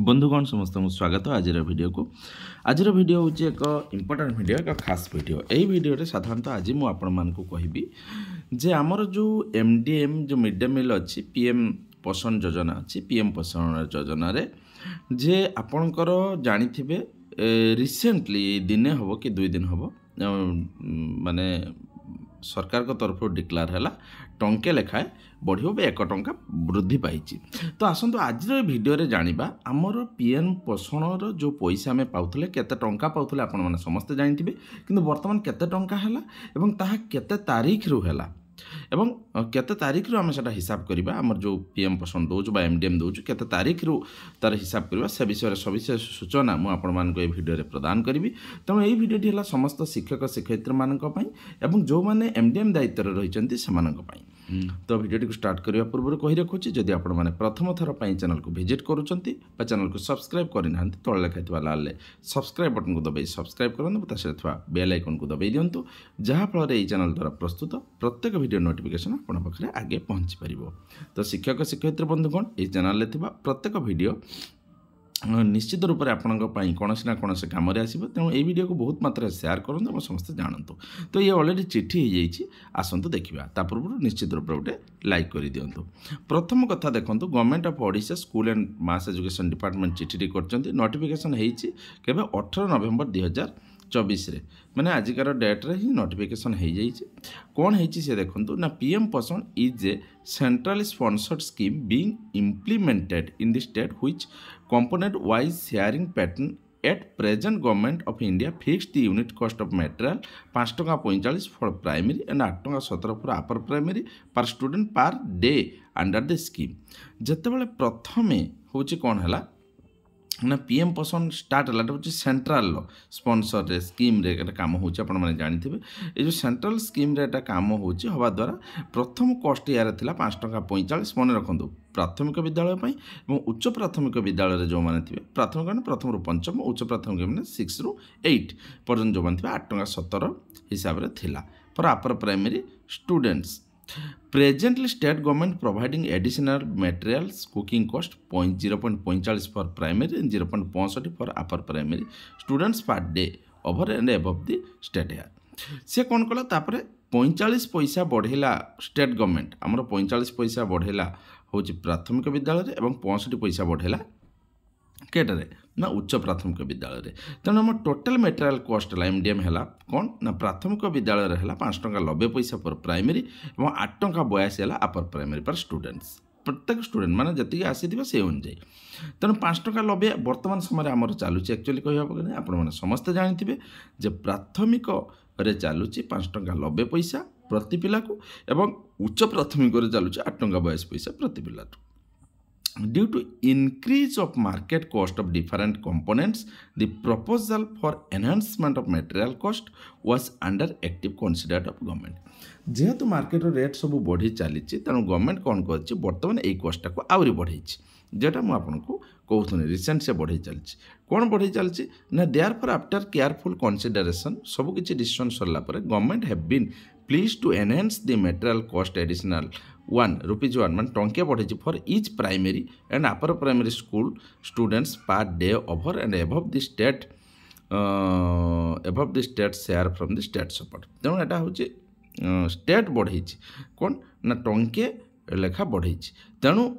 बंधुगण समस्त स्वागत आज वीडियो को आज वीडियो हूँ एक इम्पोर्टाट वीडियो एक खास वीडियो यही वीडियो साधारणतः आज मुझे आपण मान कहबी जे आमर जो एमडीएम जो मिड डे मिल अच्छी पीएम पोषण योजना अच्छी पीएम पोषण योजना रे जे आपणकर जानी रिसेंटली दिने हम कि 2 दिन हम माने सरकार को तरफ डिक्लेयर है टंके लेखाए बढ़ियो 1 टंका वृद्धि पाई। तो आसतु आज भिडियो जानिबा आमर पीएम पोषण जो पैसा आम पाऊले केते टंका पाऊले आपण मैंने समस्ते जानिथिबे किंतु वर्तमान केते टंका हैला एवं ताहा केते तारीख रु हैला एवं केते तारीख रु आम सेटा हिसाब करबा आमर जो पीएम पोषण दोजु बा एमडीएम दोजु केते तारीख रु तार हिसाब करबा से विषय सविशेष सूचना मु आपण मान को ए वीडियो रे प्रदान करिवि। तेणु एई वीडियोटी हला समस्त शिक्षक शिक्षयित्री मानक पई एवं जो माने एमडीएम दायित्व रे रहिचंती सेमानक पई। तो वीडियोटी को स्टार्ट करने पूर्व कही रखुच्छी जदि आपण मैंने प्रथम थर पर चैनल को विजिट करुँच चैनल को सब्सक्राइब करना तले लिखा लाल सब्सक्राइब बटन को दबाई सब्सक्राइब करूँ बेल आइकन को दबाई दिंतु जहाँफल ये चैनल द्वारा प्रस्तुत प्रत्येक वीडियो नोटिफिकेशन आपण पाखे आगे पहुँची पार। तो शिक्षक शिक्षयित्री बंधुगण ये चैनल प्रत्येक वीडियो निश्चित रूप से आपण कौन ना कौन से कम आसो। तेणु ये वीडियो को बहुत मात्रा शेयर करूँ और समस्त जानतु। तो ये अलरेडी चिठी हो जाइए आसतु देखा ता पूर्व निश्चित रूप से गोटे लाइक कर दिंतु। प्रथम कथा देखो government of Odisha school and mass education department चिठी कर नोटिफिकेशन होती 18 नवेम्बर 2024 रे माने आजिकार डेट रे ही नोटिफिकेशन हो जाइए। कौन होती से देखो ना पीएम पोषण is a central sponsored scheme being implemented in the state which component wise sharing pattern at present government of India fixed the unit cost of material 5 टंका 45 for primary and 8 टंका 17 for upper primary per student per day under the scheme। जते बेले प्रथमे होची कोन हला ना PM पोषण start है हूँ सेंट्रल स्पॉन्सर रे स्कीम रे काम हो जानी ये जो सेंट्रल स्कीम रे काम हवा द्वारा प्रथम कस्ट यार 5 टंका 45 मन रखु प्राथमिक विद्यालय उच्च प्राथमिक विद्यालय जो मैंने थे प्राथमिक मैंने प्रथम रु पंचम उच्च प्राथमिक मैंने 6 ରୁ 8 पर्यटन जो मैंने 8 टंका 17 हिसाब से थिला for upper primary students. Presently, state government providing additional materials cooking cost 0.45 for primary and 0.65 for upper primary students per day over and above the state year। से कौन कला तापरे 45 पैसा बढ़ेला स्टेट गवर्नमेंट आमर 45 पैसा बढ़ेला हूँ प्राथमिक विद्यालय एवं 65 पैसा बढ़ेला केटारे ना उच्च प्राथमिक विद्यालय। तेणु आम टोटाल मेटेरियल कॉस्ट है एमडीएम है कौन ना प्राथमिक विद्यालय है 5 टंका 90 पैसा पर प्राइमरी और 8 टंका 82 है अपर प्राइमरी पर स्टूडेंट्स प्रत्येक स्टूडेंट माने जति आसी से अनुजाई। तेणु 5 टंका 90 वर्तमान समय आमर चलुची एक्चुअली कहवा नहीं आपने समस्ते जानी जे प्राथमिक रे चलुची 5 टंका 90 पैसा प्रति पिला को एवं उच्च प्राथमिक रे चलुची 8 टंका 82 पैसा प्रति पिला। Due to increase of market cost of different components, the proposal for enhancement of material cost was under active considered of government। जेहेतु मार्केट रेट सब बढ़ी चली तेणु गवर्नमेंट कौन कर बर्तमान यही कस्ट को आहरी बढ़ई जेटा मुझे आपको कहूँ रिसेंट से बढ़ई चली कौन बढ़ई चली ना therefore after careful consideration सबकि डिसीजन सरला government have been pleased to enhance the material cost additional ₹1 मान टंके बढ़े for each primary and upper primary school students per day over and above the state share from the state support. तेणु यहाँ हूँ state बढ़ई कौन ना टंके लेखा बढ़ई तेणु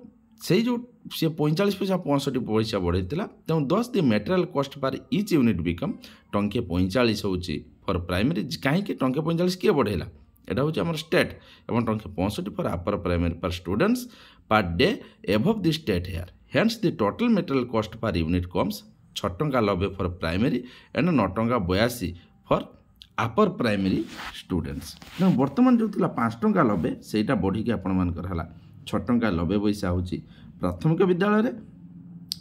से जो सी 45 पैसा 65 पैसा बढ़ई तेणु 10 the material cost per each unit become टंके 45 हूँ फॉर प्राइमरी कहीं टंके 45 किए बढ़ेला एटा हूँ आम स्टेट एवं टंके 65 for upper primary per students per day above the state share hence the total material cost per unit comes 6 टंका 90 फॉर प्राइमरी एंड 9 टंका 82 फॉर अपर प्राइमरी स्टूडेंट्स। बर्तमान जो 5 टंका 90 सेटा बढ़ी आपण मानकर है 6 टंका 90 पैसा हूँ प्राथमिक विद्यालय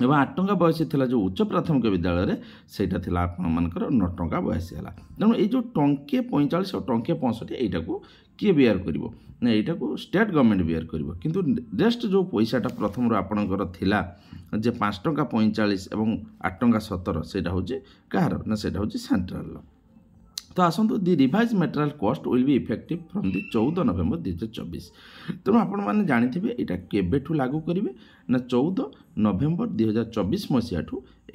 एवं 8 टंका 82 थिला जो उच्च प्राथमिक विद्यालय सेटा थिला आपनकर 9 टंका 82 है। तेणु ये जो टंके 45 और टंके 65 यहाँ को किए बियर करिवो ना यहाँ को स्टेट गवर्नमेंट बियर करिवो किंतु रेस्ट जो पैसाटा प्रथम आपणकर थिला जे 5 टंका 45 एवं 8 टंका 17 सेटा हूँ कहार ना सेटा हूँ सेंट्रल। तो आसतु the revised material cost will be effective from the 14 November 2024। तेणु आपण मैंने जानी यहाँ केबेठू लागू करेंगे ना 14 नवेम्बर 2024 मसीहा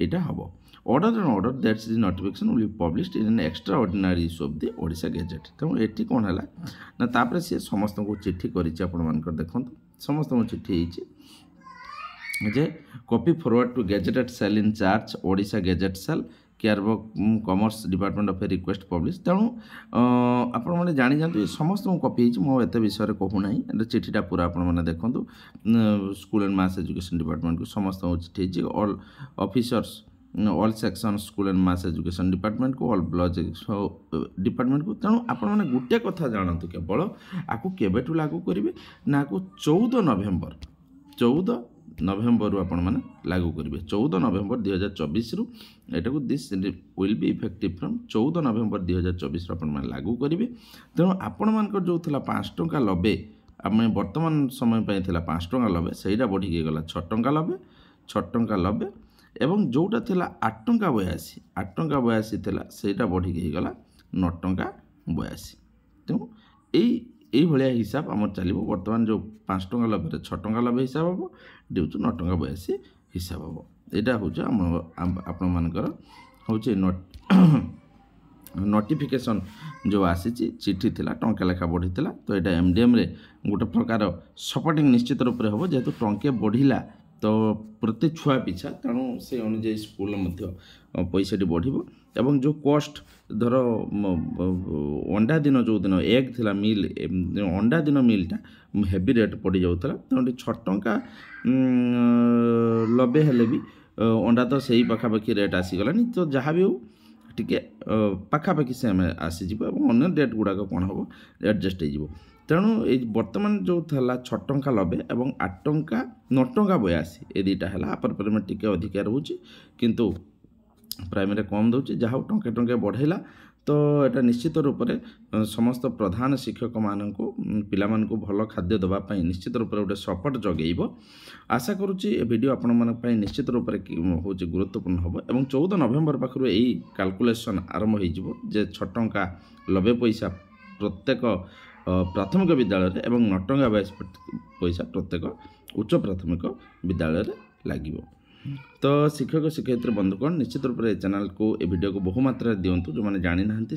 यहाँ हम order and order that's the notification will be published in an extra ordinary issue of the Odisha gazette. तेणु ये कौन है ना तापर सी समस्त को चिट्ठी कर देखो समस्त को चिट्ठी जे copy forward to gazetted cell in charge Odisha gazette cell care commerce department of a request publish. तेणु आपण मैंने जानी जातु ये समस्त कॉपी होते विषय कहूना चिठीटा पूरा आपण मैंने देखो school and mass education department को समस्त चिठी all officers all section school and mass education department को ऑल ब्लॉज डिपार्टमेंट को। तेणु आपण मैंने गोटे कथा जानतु केवल आपको केबेठू लागू करेंगे ना आपको 14 नवेम्बर आपण मैंने लागू करेंगे 14 नवेम्बर 2024 रु एटा को this will be effective from 14 November 2024 आपण मैंने लागू करेंगे। तेणु आपण मानकर जो थिला 5 टंका 90 आम वर्तमान समय पे थिला 5 टंका 90 सेटा बढ़ी गला 6 टंका 90 एवं जोटा थिला 8 टंका 82 थिला सेटा बढ़ी गला 9 टंका 82। तेणु यही भाया हिसाब आम चलो बर्तमान जो 5 टंका 90 6 टंका 90 हिसाब हम ड्यू टू 9 टंका 82 हिसाब हम यहाँ हूँ आपण मानकर हूँ नोटिफिकेशन जो आसी चिठी थिला टंका लेखा बढ़ी तो यहाँ एमडीएम रे गोटे प्रकार सपोर्टिंग निश्चित रूप से हम जेहेतु टंके बढ़ला तो प्रति छुआ पिछा तेणु से अनुजाई स्कूल पैसा बढ़ो एवं जो कॉस्ट धर अंडा दिन जो दिन एग थिला मिल अंडा दिन मिलटा हेवी रेट पड़ जाऊला तेणु 6 टंका 90 हेले भी अंडा तो सही पाखापाखि रेट आसीगलानी तो जहाँ भी हो टिके पाखापाखि से आसीज अन्य डेट गुड़ाक कौन हम एडजस्ट हो। तेणु ये बर्तमान जो था 6 टंका 90 और 8 टंका 9 टंका 82 ये दुईटा है अपर पेमेंट टी अधिका रोचे किंतु प्राइमरी कम दूसरी जहाँ टंके टंके बढ़ेला तो यहाँ निश्चित रूप से समस्त प्रधान शिक्षक मान पिला भल खाद्य देवाई निश्चित रूप से गोटे सपोर्ट जगेब। आशा करुच्ची वीडियो आपण मानी निश्चित रूप से हूँ गुरुत्वपूर्ण हम और 14 नवेम्बर पाखु यही कैलकुलेशन आरंभ हो 6 टंका 90 पैसा प्रत्येक प्राथमिक विद्यालय एवं 9 टंका 22 पैसा प्रत्येक उच्च प्राथमिक विद्यालय लगे। तो शिक्षक शिक्षयित्री बंधुगण निश्चित रूप से चैनल को ए वीडियो को बहुमात्रा दिंतु जो मैंने जानी ना से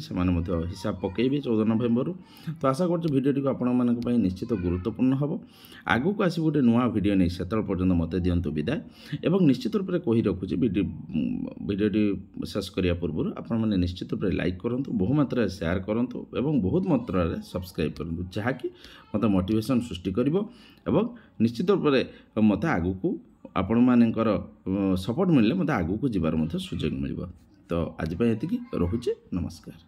हिसाब पकड़े 14 नवेम्बर। तो आशा कर वीडियो को आपण मानी निश्चित गुरुत्वपूर्ण हम आगू को आसी गोटे नुआ वीडियो नहीं से पर्यटन मत दिंतु विदाय एवं निश्चित रूप से कही रखुच्छी वीडियोटी शेष करने पूर्व आपण मैंने निश्चित रूप से लाइक करूँ बहुमात्रा शेयर करूँ और बहुत मात्रा सब्सक्राइब करूँ जहाँकि मत मोटिवेशन सृष्टि कर निश्चित रूप से मत आगू को आपण मानकर सपोर्ट मिलले मत आगू को जीवार सुजोग मिल। तो आज ये रोचे नमस्कार।